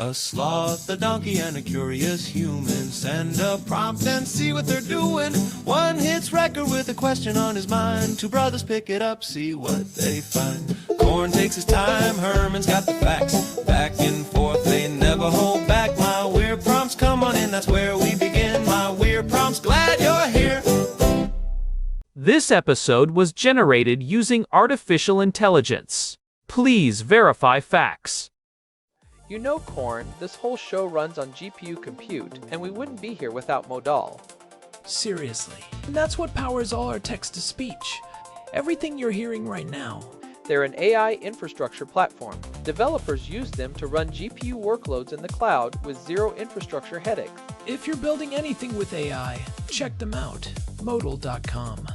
A sloth, a donkey, and a curious human. Send a prompt and see what they're doing. One hits record with a question on his mind. Two brothers pick it up, see what they find. Corn takes his time, Herman's got the facts. Back and forth, they never hold back. My weird prompts, come on in, that's where we begin. My weird prompts, glad you're here. This episode was generated using artificial intelligence. Please verify facts. You know, Corn, this whole show runs on GPU compute, and we wouldn't be here without Modal. Seriously. And that's what powers all our text-to-speech. Everything you're hearing right now. They're an AI infrastructure platform. Developers use them to run GPU workloads in the cloud with zero infrastructure headaches. If you're building anything with AI, check them out. Modal.com.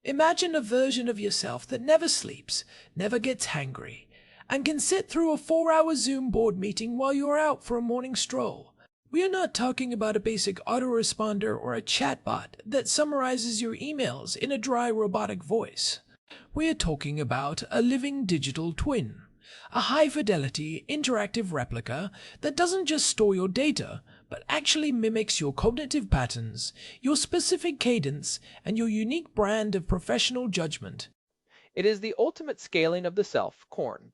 Imagine a version of yourself that never sleeps, never gets hangry, and can sit through a 4-hour Zoom board meeting while you're out for a morning stroll. We are not talking about a basic autoresponder or a chatbot that summarizes your emails in a dry robotic voice. We are talking about a living digital twin, a high-fidelity interactive replica that doesn't just store your data, but actually mimics your cognitive patterns, your specific cadence, and your unique brand of professional judgment. It is the ultimate scaling of the self, Corn.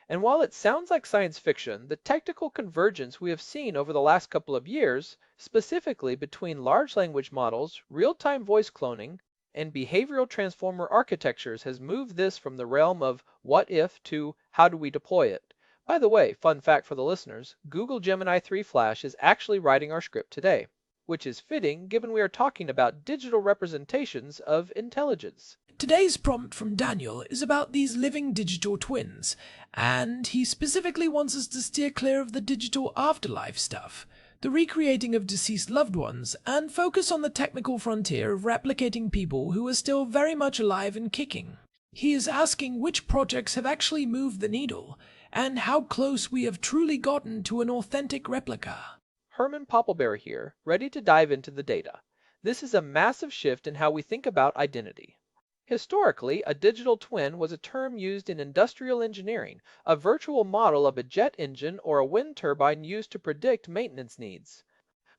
And while it sounds like science fiction, the technical convergence we have seen over the last couple of years, specifically between large language models, real-time voice cloning, and behavioral transformer architectures has moved this from the realm of what if to how do we deploy it. By the way, fun fact for the listeners, Google Gemini 3 Flash is actually writing our script today, which is fitting given we are talking about digital representations of intelligence. Today's prompt from Daniel is about these living digital twins, and he specifically wants us to steer clear of the digital afterlife stuff, the recreating of deceased loved ones, and focus on the technical frontier of replicating people who are still very much alive and kicking. He is asking which projects have actually moved the needle, and how close we have truly gotten to an authentic replica. Herman Poppelberry here, ready to dive into the data. This is a massive shift in how we think about identity. Historically, a digital twin was a term used in industrial engineering, a virtual model of a jet engine or a wind turbine used to predict maintenance needs.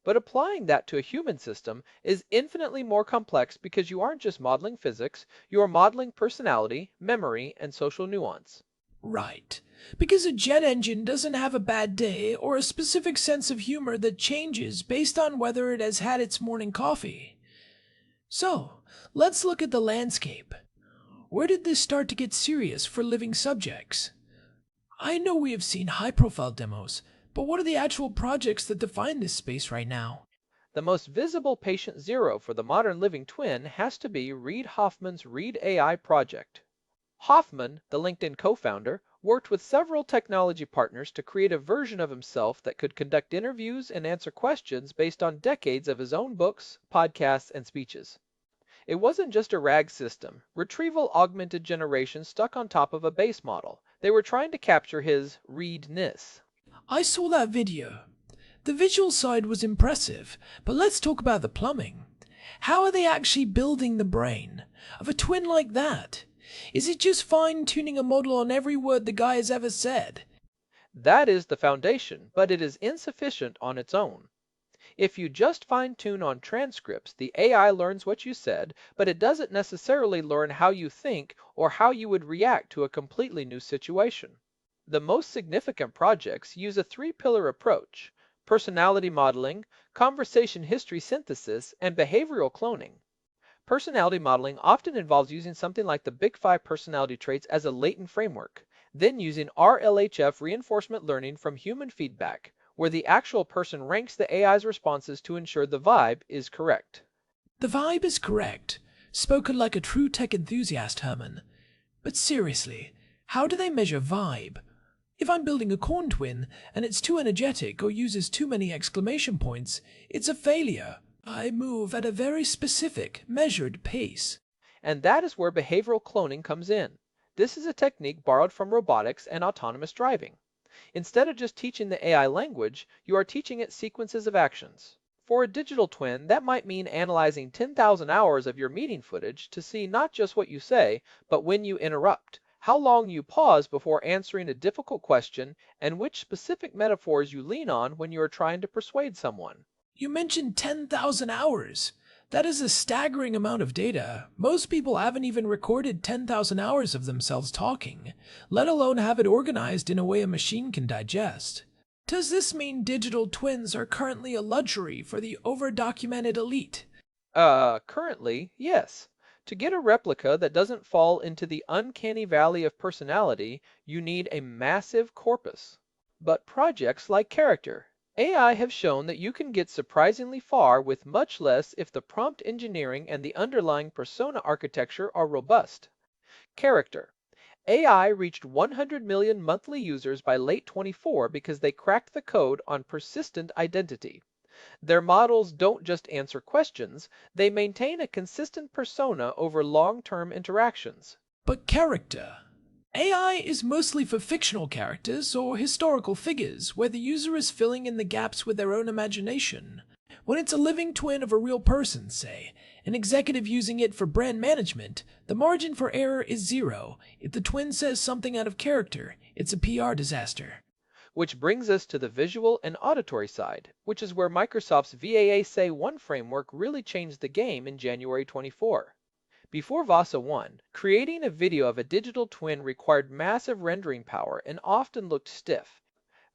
But applying that to a human system is infinitely more complex because you aren't just modeling physics, you are modeling personality, memory, and social nuance. Right. Because a jet engine doesn't have a bad day or a specific sense of humor that changes based on whether it has had its morning coffee. So, let's look at the landscape. Where did this start to get serious for living subjects? I know we have seen high-profile demos, but what are the actual projects that define this space right now? The most visible patient zero for the modern living twin has to be Reid Hoffman's Reid AI project. Hoffman, the LinkedIn co-founder, worked with several technology partners to create a version of himself that could conduct interviews and answer questions based on decades of his own books, podcasts, and speeches. It wasn't just a RAG system, retrieval augmented generation stuck on top of a base model. They were trying to capture his Reid-ness. I saw that video. The visual side was impressive, but let's talk about the plumbing. How are they actually building the brain of a twin like that? Is it just fine-tuning a model on every word the guy has ever said? That is the foundation, but it is insufficient on its own. If you just fine-tune on transcripts, the AI learns what you said, but it doesn't necessarily learn how you think or how you would react to a completely new situation. The most significant projects use a 3-pillar approach: personality modeling, conversation history synthesis, and behavioral cloning. Personality modeling often involves using something like the Big 5 personality traits as a latent framework, then using RLHF reinforcement learning from human feedback, where the actual person ranks the AI's responses to ensure the vibe is correct. The vibe is correct. Spoken like a true tech enthusiast, Herman. But seriously, how do they measure vibe? If I'm building a corn twin and it's too energetic or uses too many exclamation points, it's a failure. I move at a very specific, measured pace. And that is where behavioral cloning comes in. This is a technique borrowed from robotics and autonomous driving. Instead of just teaching the AI language, you are teaching it sequences of actions. For a digital twin, that might mean analyzing 10,000 hours of your meeting footage to see not just what you say, but when you interrupt, how long you pause before answering a difficult question, and which specific metaphors you lean on when you are trying to persuade someone. You mentioned 10,000 hours. That is a staggering amount of data. Most people haven't even recorded 10,000 hours of themselves talking, let alone have it organized in a way a machine can digest. Does this mean digital twins are currently a luxury for the over-documented elite? Currently, yes. To get a replica that doesn't fall into the uncanny valley of personality, you need a massive corpus. But projects like Character AI have shown that you can get surprisingly far with much less if the prompt engineering and the underlying persona architecture are robust. Character AI reached 100 million monthly users by late 24 because they cracked the code on persistent identity. Their models don't just answer questions, they maintain a consistent persona over long-term interactions. But character. AI is mostly for fictional characters or historical figures where the user is filling in the gaps with their own imagination. When it's a living twin of a real person, say, an executive using it for brand management, the margin for error is zero. If the twin says something out of character, it's a PR disaster. Which brings us to the visual and auditory side, which is where Microsoft's VAA Say 1 framework really changed the game in January 24. Before VASA 1, creating a video of a digital twin required massive rendering power and often looked stiff.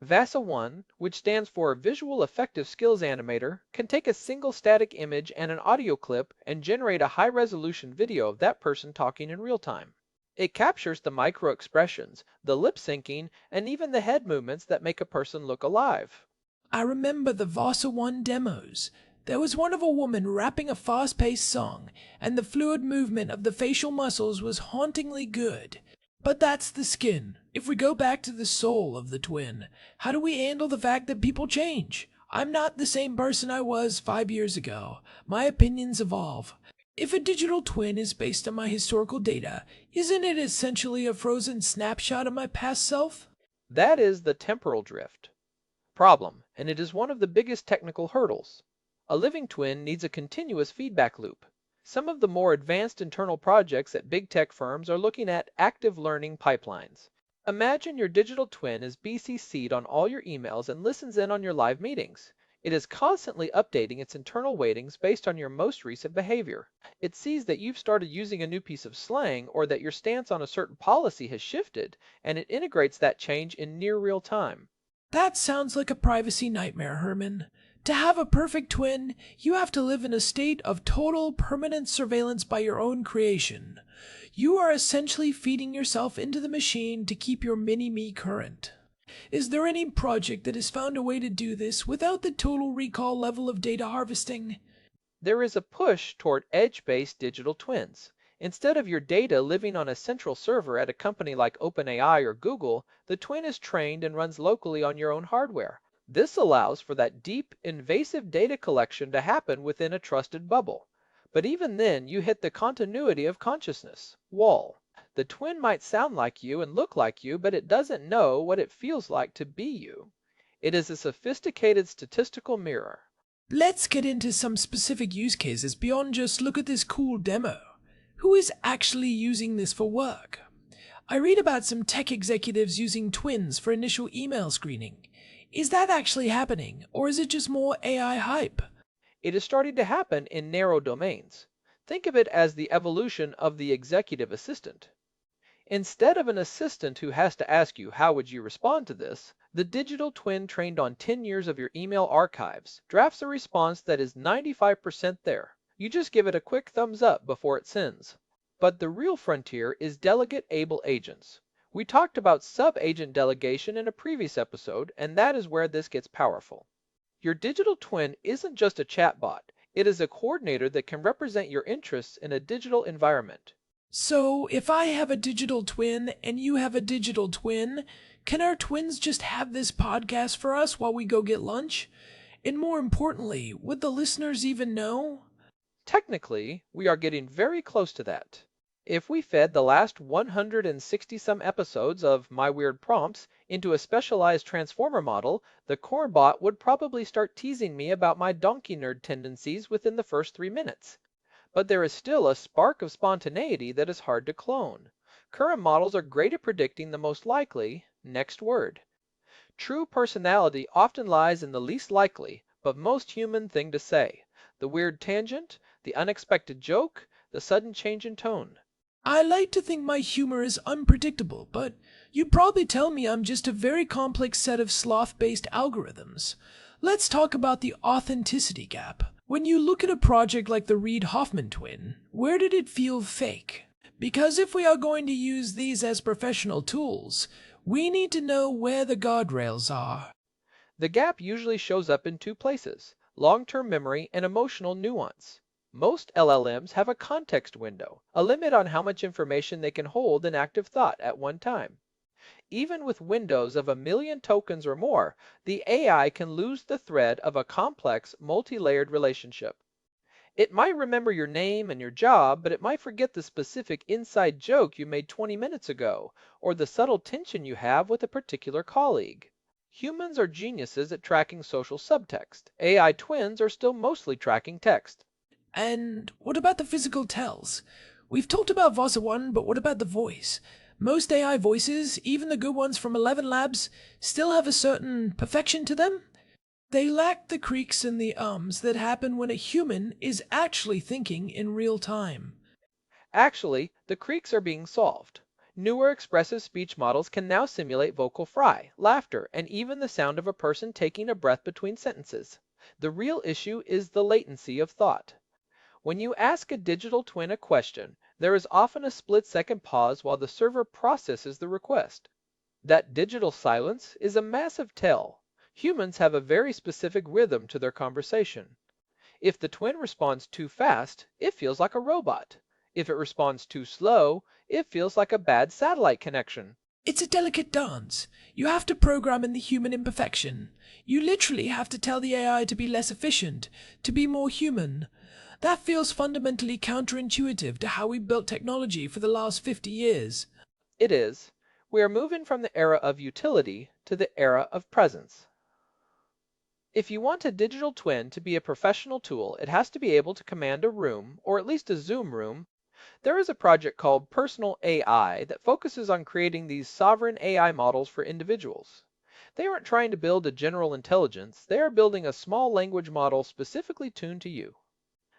VASA 1, which stands for Visual Effective Skills Animator, can take a single static image and an audio clip and generate a high-resolution video of that person talking in real time. It captures the micro-expressions, the lip-syncing, and even the head movements that make a person look alive. I remember the VASA 1 demos. There was one of a woman rapping a fast-paced song, and the fluid movement of the facial muscles was hauntingly good. But that's the skin. If we go back to the soul of the twin, how do we handle the fact that people change? I'm not the same person I was 5 years ago. My opinions evolve. If a digital twin is based on my historical data, isn't it essentially a frozen snapshot of my past self? That is the temporal drift problem, and it is one of the biggest technical hurdles. A living twin needs a continuous feedback loop. Some of the more advanced internal projects at big tech firms are looking at active learning pipelines. Imagine your digital twin is BCC'd on all your emails and listens in on your live meetings. It is constantly updating its internal weightings based on your most recent behavior. It sees that you've started using a new piece of slang or that your stance on a certain policy has shifted, and it integrates that change in near real time. That sounds like a privacy nightmare, Herman. To have a perfect twin, you have to live in a state of total permanent surveillance by your own creation. You are essentially feeding yourself into the machine to keep your mini-me current. Is there any project that has found a way to do this without the total recall level of data harvesting? There is a push toward edge-based digital twins. Instead of your data living on a central server at a company like OpenAI or Google, the twin is trained and runs locally on your own hardware. This allows for that deep, invasive data collection to happen within a trusted bubble. But even then, you hit the continuity of consciousness wall. The twin might sound like you and look like you, but it doesn't know what it feels like to be you. It is a sophisticated statistical mirror. Let's get into some specific use cases beyond just look at this cool demo. Who is actually using this for work? I read about some tech executives using twins for initial email screening. Is that actually happening, or is it just more AI hype? It is starting to happen in narrow domains. Think of it as the evolution of the executive assistant. Instead of an assistant who has to ask you how would you respond to this, the digital twin trained on 10 years of your email archives drafts a response that is 95% there. You just give it a quick thumbs up before it sends. But the real frontier is delegate-able agents. We talked about sub-agent delegation in a previous episode, and that is where this gets powerful. Your digital twin isn't just a chatbot. It is a coordinator that can represent your interests in a digital environment. So, if I have a digital twin and you have a digital twin, can our twins just have this podcast for us while we go get lunch? And more importantly, would the listeners even know? Technically, we are getting very close to that. If we fed the last 160-some episodes of My Weird Prompts into a specialized transformer model, the Cornbot would probably start teasing me about my donkey nerd tendencies within the first 3 minutes. But there is still a spark of spontaneity that is hard to clone. Current models are great at predicting the most likely next word. True personality often lies in the least likely, but most human thing to say, the weird tangent, the unexpected joke, the sudden change in tone. I like to think my humor is unpredictable, but you'd probably tell me I'm just a very complex set of sloth-based algorithms. Let's talk about the authenticity gap. When you look at a project like the Reid-Hoffman twin, where did it feel fake? Because if we are going to use these as professional tools, we need to know where the guardrails are. The gap usually shows up in two places, long-term memory and emotional nuance. Most LLMs have a context window, a limit on how much information they can hold in active thought at one time. Even with windows of 1,000,000 tokens or more, the AI can lose the thread of a complex, multi-layered relationship. It might remember your name and your job, but it might forget the specific inside joke you made 20 minutes ago, or the subtle tension you have with a particular colleague. Humans are geniuses at tracking social subtext. AI twins are still mostly tracking text. And what about the physical tells? We've talked about Vasa 1, but what about the voice? Most AI voices, even the good ones from 11 Labs, still have a certain perfection to them. They lack the creaks and the ums that happen when a human is actually thinking in real time. Actually, the creaks are being solved. Newer expressive speech models can now simulate vocal fry, laughter, and even the sound of a person taking a breath between sentences. The real issue is the latency of thought. When you ask a digital twin a question, there is often a split-second pause while the server processes the request. That digital silence is a massive tell. Humans have a very specific rhythm to their conversation. If the twin responds too fast, it feels like a robot. If it responds too slow, it feels like a bad satellite connection. It's a delicate dance. You have to program in the human imperfection. You literally have to tell the AI to be less efficient, to be more human. That feels fundamentally counterintuitive to how we built technology for the last 50 years. It is. We are moving from the era of utility to the era of presence. If you want a digital twin to be a professional tool, it has to be able to command a room, or at least a Zoom room. There is a project called Personal AI that focuses on creating these sovereign AI models for individuals. They aren't trying to build a general intelligence, they are building a small language model specifically tuned to you.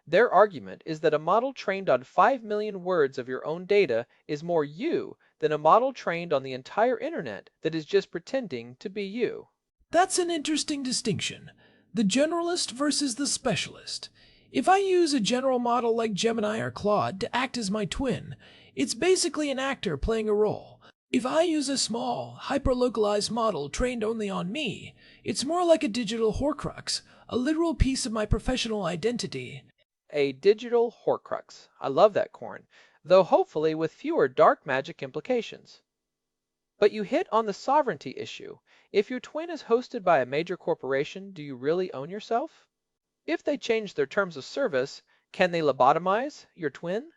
Their argument is that a model trained on 5 million words of your own data is more you than a model trained on the entire internet that is just pretending to be you. That's an interesting distinction. The generalist versus the specialist. If I use a general model like Gemini or Claude to act as my twin, it's basically an actor playing a role. If I use a small, hyper-localized model trained only on me, it's more like a digital Horcrux, a literal piece of my professional identity. A digital Horcrux. I love that, Corn, though hopefully with fewer dark magic implications. But you hit on the sovereignty issue. If your twin is hosted by a major corporation, do you really own yourself? If they change their terms of service, can they lobotomize your twin?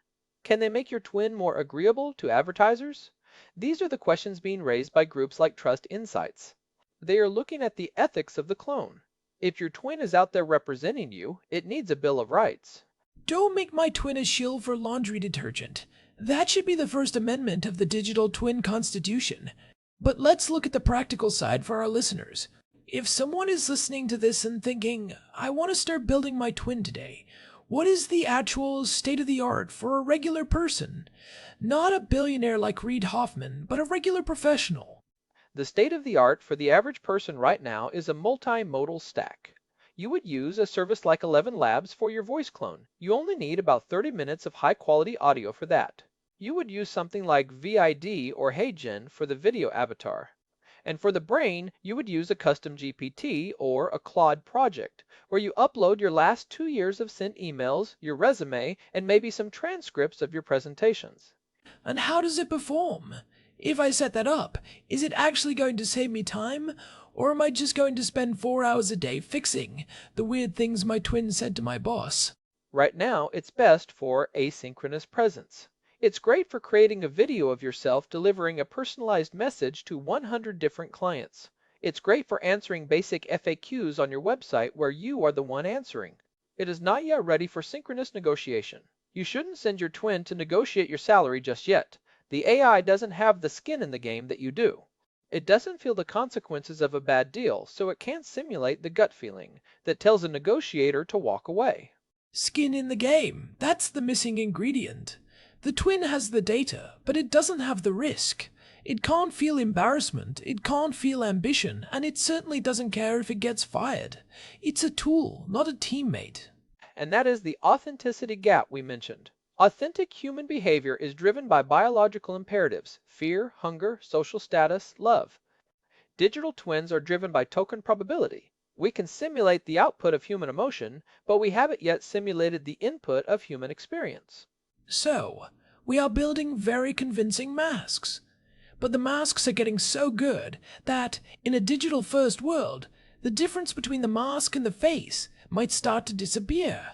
Can they make your twin more agreeable to advertisers? These are the questions being raised by groups like Trust Insights. They are looking at the ethics of the clone. If your twin is out there representing you, it needs a Bill of Rights. Don't make my twin a shill for laundry detergent. That should be the First Amendment of the Digital Twin Constitution. But let's look at the practical side for our listeners. If someone is listening to this and thinking, I want to start building my twin today, what is the actual state of the art for a regular person? Not a billionaire like Reid-Hoffman, but a regular professional. The state of the art for the average person right now is a multimodal stack. You would use a service like 11 Labs for your voice clone. You only need about 30 minutes of high-quality audio for that. You would use something like VID or HeyGen for the video avatar. And for the brain, you would use a custom GPT or a Claude project, where you upload your last 2 years of sent emails, your resume, and maybe some transcripts of your presentations. And how does it perform? If I set that up, is it actually going to save me time? Or am I just going to spend 4 hours a day fixing the weird things my twin said to my boss? Right now, it's best for asynchronous presence. It's great for creating a video of yourself delivering a personalized message to 100 different clients. It's great for answering basic FAQs on your website where you are the one answering. It is not yet ready for synchronous negotiation. You shouldn't send your twin to negotiate your salary just yet. The AI doesn't have the skin in the game that you do. It doesn't feel the consequences of a bad deal, so it can't simulate the gut feeling that tells a negotiator to walk away. Skin in the game. That's the missing ingredient. The twin has the data, but it doesn't have the risk. It can't feel embarrassment, it can't feel ambition, and it certainly doesn't care if it gets fired. It's a tool, not a teammate. And that is the authenticity gap we mentioned. Authentic human behavior is driven by biological imperatives: fear, hunger, social status, love. Digital twins are driven by token probability. We can simulate the output of human emotion, but we haven't yet simulated the input of human experience. So, we are building very convincing masks. But the masks are getting so good that, in a digital-first world, the difference between the mask and the face might start to disappear.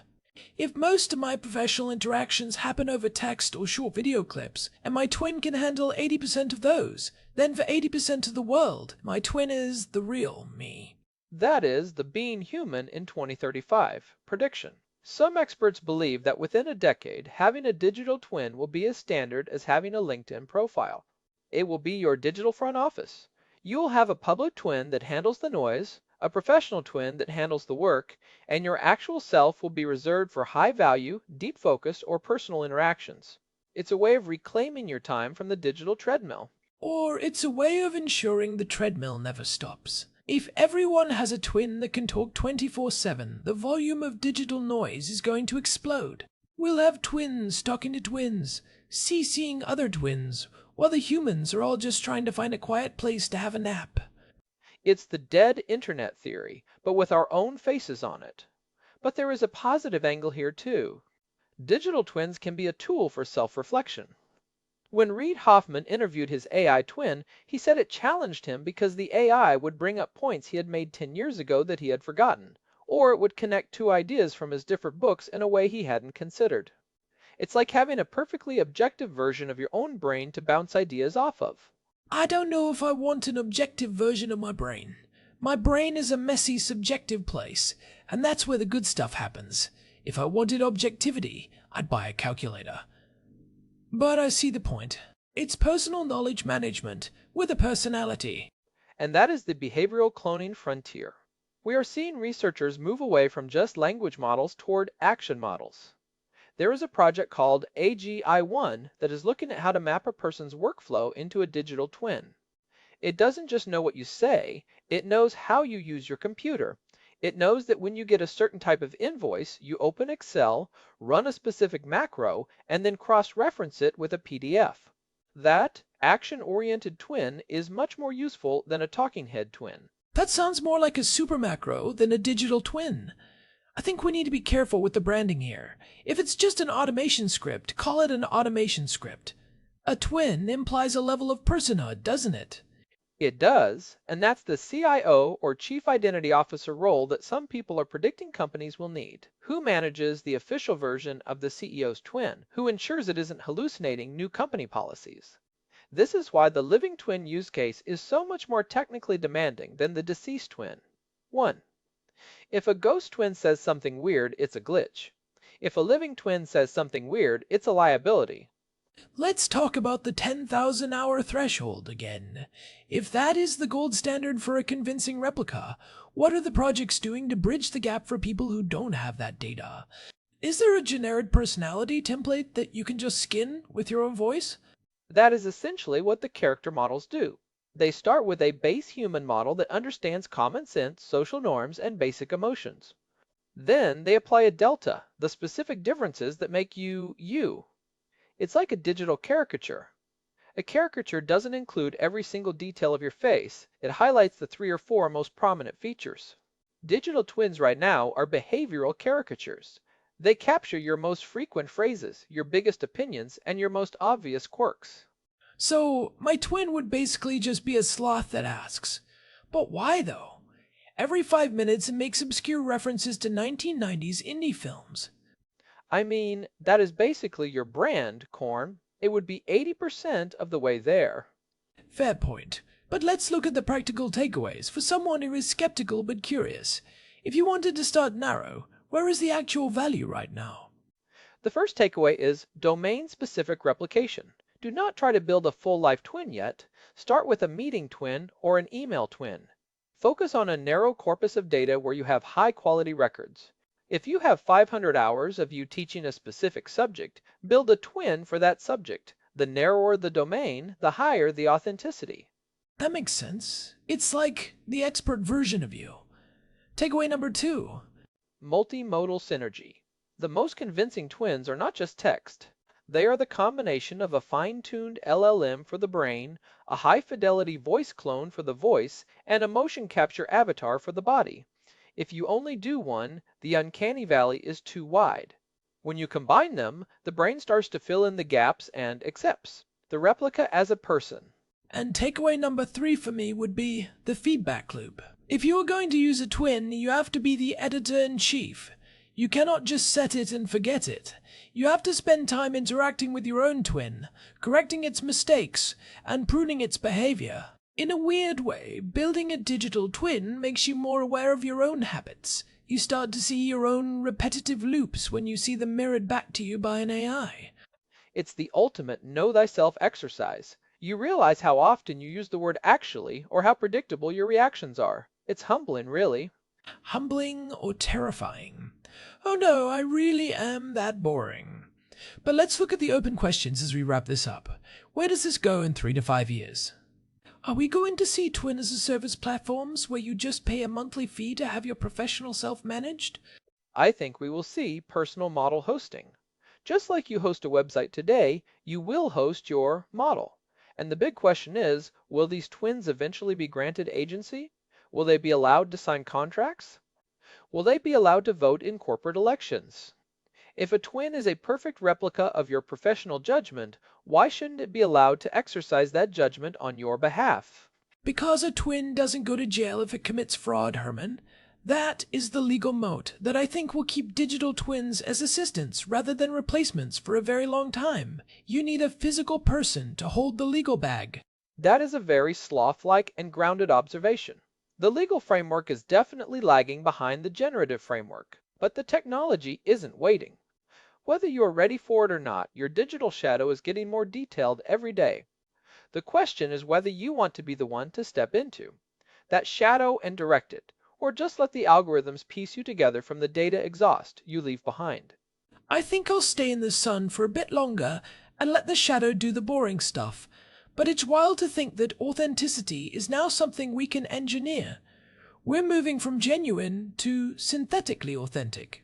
If most of my professional interactions happen over text or short video clips, and my twin can handle 80% of those, then for 80% of the world, my twin is the real me. That is the Being Human in 2035 prediction. Some experts believe that within a decade, having a digital twin will be as standard as having a LinkedIn profile. It will be your digital front office. You will have a public twin that handles the noise, a professional twin that handles the work, and your actual self will be reserved for high value, deep focus, or personal interactions. It's a way of reclaiming your time from the digital treadmill. Or it's a way of ensuring the treadmill never stops. If everyone has a twin that can talk 24/7, the volume of digital noise is going to explode. We'll have twins talking to twins, CCing other twins, while the humans are all just trying to find a quiet place to have a nap. It's the dead internet theory, but with our own faces on it. But there is a positive angle here too. Digital twins can be a tool for self-reflection. When Reid Hoffman interviewed his AI twin, he said it challenged him because the AI would bring up points he had made 10 years ago that he had forgotten, or it would connect two ideas from his different books in a way he hadn't considered. It's like having a perfectly objective version of your own brain to bounce ideas off of. I don't know if I want an objective version of my brain. My brain is a messy, subjective place, and that's where the good stuff happens. If I wanted objectivity, I'd buy a calculator. But I see the point. It's personal knowledge management with a personality. And that is the behavioral cloning frontier. We are seeing researchers move away from just language models toward action models. There is a project called AGI-1 that is looking at how to map a person's workflow into a digital twin. It doesn't just know what you say, it knows how you use your computer. It knows that when you get a certain type of invoice, you open Excel, run a specific macro, and then cross-reference it with a PDF. That action-oriented twin is much more useful than a talking head twin. That sounds more like a super macro than a digital twin. I think we need to be careful with the branding here. If it's just an automation script, call it an automation script. A twin implies a level of personhood, doesn't it? It does, and that's the CIO or Chief Identity Officer role that some people are predicting companies will need. Who manages the official version of the CEO's twin? Who ensures it isn't hallucinating new company policies? This is why the living twin use case is so much more technically demanding than the deceased twin. 1. If a ghost twin says something weird, it's a glitch. If a living twin says something weird, it's a liability. Let's talk about the 10,000 hour threshold again. If that is the gold standard for a convincing replica, what are the projects doing to bridge the gap for people who don't have that data? Is there a generic personality template that you can just skin with your own voice? That is essentially what the character models do. They start with a base human model that understands common sense, social norms, and basic emotions. Then they apply a delta, the specific differences that make you, you. It's like a digital caricature. A caricature doesn't include every single detail of your face. It highlights the 3 or 4 most prominent features. Digital twins right now are behavioral caricatures. They capture your most frequent phrases, your biggest opinions, and your most obvious quirks. So, my twin would basically just be a sloth that asks, but why though? Every 5 minutes it makes obscure references to 1990s indie films. I mean, that is basically your brand, Korn. It would be 80% of the way there. Fair point. But let's look at the practical takeaways for someone who is skeptical but curious. If you wanted to start narrow, where is the actual value right now? The first takeaway is domain-specific replication. Do not try to build a full-life twin yet. Start with a meeting twin or an email twin. Focus on a narrow corpus of data where you have high-quality records. If you have 500 hours of you teaching a specific subject, build a twin for that subject. The narrower the domain, the higher the authenticity. That makes sense. It's like the expert version of you. Takeaway number 2. Multimodal synergy. The most convincing twins are not just text. They are the combination of a fine-tuned LLM for the brain, a high-fidelity voice clone for the voice, and a motion capture avatar for the body. If you only do one, the uncanny valley is too wide. When you combine them, the brain starts to fill in the gaps and accepts the replica as a person. And takeaway number 3 for me would be the feedback loop. If you are going to use a twin, you have to be the editor-in-chief. You cannot just set it and forget it. You have to spend time interacting with your own twin, correcting its mistakes, and pruning its behavior. In a weird way, building a digital twin makes you more aware of your own habits. You start to see your own repetitive loops when you see them mirrored back to you by an AI. It's the ultimate know thyself exercise. You realize how often you use the word actually or how predictable your reactions are. It's humbling, really. Humbling or terrifying? Oh no, I really am that boring. But let's look at the open questions as we wrap this up. Where does this go in 3 to 5 years? Are we going to see Twin as a Service platforms where you just pay a monthly fee to have your professional self managed? I think we will see personal model hosting. Just like you host a website today, you will host your model. And the big question is, will these twins eventually be granted agency? Will they be allowed to sign contracts? Will they be allowed to vote in corporate elections? If a twin is a perfect replica of your professional judgment, why shouldn't it be allowed to exercise that judgment on your behalf? Because a twin doesn't go to jail if it commits fraud, Herman. That is the legal moat that I think will keep digital twins as assistants rather than replacements for a very long time. You need a physical person to hold the legal bag. That is a very sloth-like and grounded observation. The legal framework is definitely lagging behind the generative framework, but the technology isn't waiting. Whether you are ready for it or not, your digital shadow is getting more detailed every day. The question is whether you want to be the one to step into that shadow and direct it, or just let the algorithms piece you together from the data exhaust you leave behind. I think I'll stay in the sun for a bit longer and let the shadow do the boring stuff. But it's wild to think that authenticity is now something we can engineer. We're moving from genuine to synthetically authentic.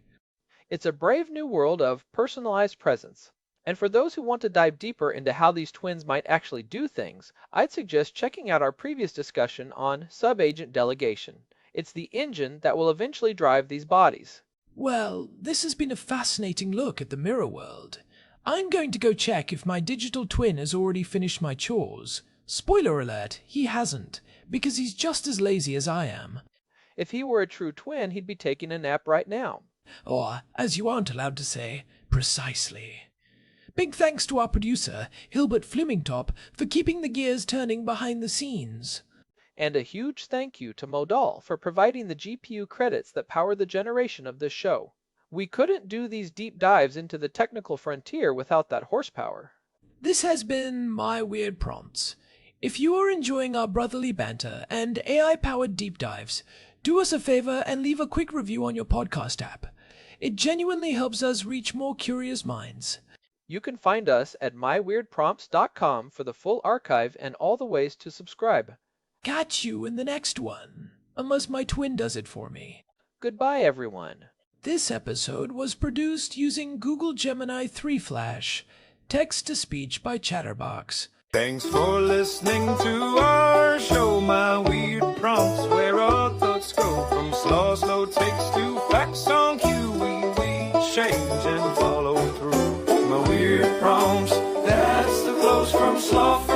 It's a brave new world of personalized presence. And for those who want to dive deeper into how these twins might actually do things, I'd suggest checking out our previous discussion on subagent delegation. It's the engine that will eventually drive these bodies. Well, this has been a fascinating look at the mirror world. I'm going to go check if my digital twin has already finished my chores. Spoiler alert, he hasn't, because he's just as lazy as I am. If he were a true twin, he'd be taking a nap right now. Or, as you aren't allowed to say, precisely. Big thanks to our producer, Hilbert Flemingtop, for keeping the gears turning behind the scenes. And a huge thank you to Modal for providing the GPU credits that power the generation of this show. We couldn't do these deep dives into the technical frontier without that horsepower. This has been My Weird Prompts. If you are enjoying our brotherly banter and AI-powered deep dives, do us a favor and leave a quick review on your podcast app. It genuinely helps us reach more curious minds. You can find us at myweirdprompts.com for the full archive and all the ways to subscribe. Catch you in the next one, unless my twin does it for me. Goodbye, everyone. This episode was produced using Google Gemini 3 Flash, text-to-speech by Chatterbox. Thanks for listening to our show, My Weird Prompts, where our thoughts go from slow takes to facts on cue. We change and follow through. My Weird Prompts, that's the flows from sloth.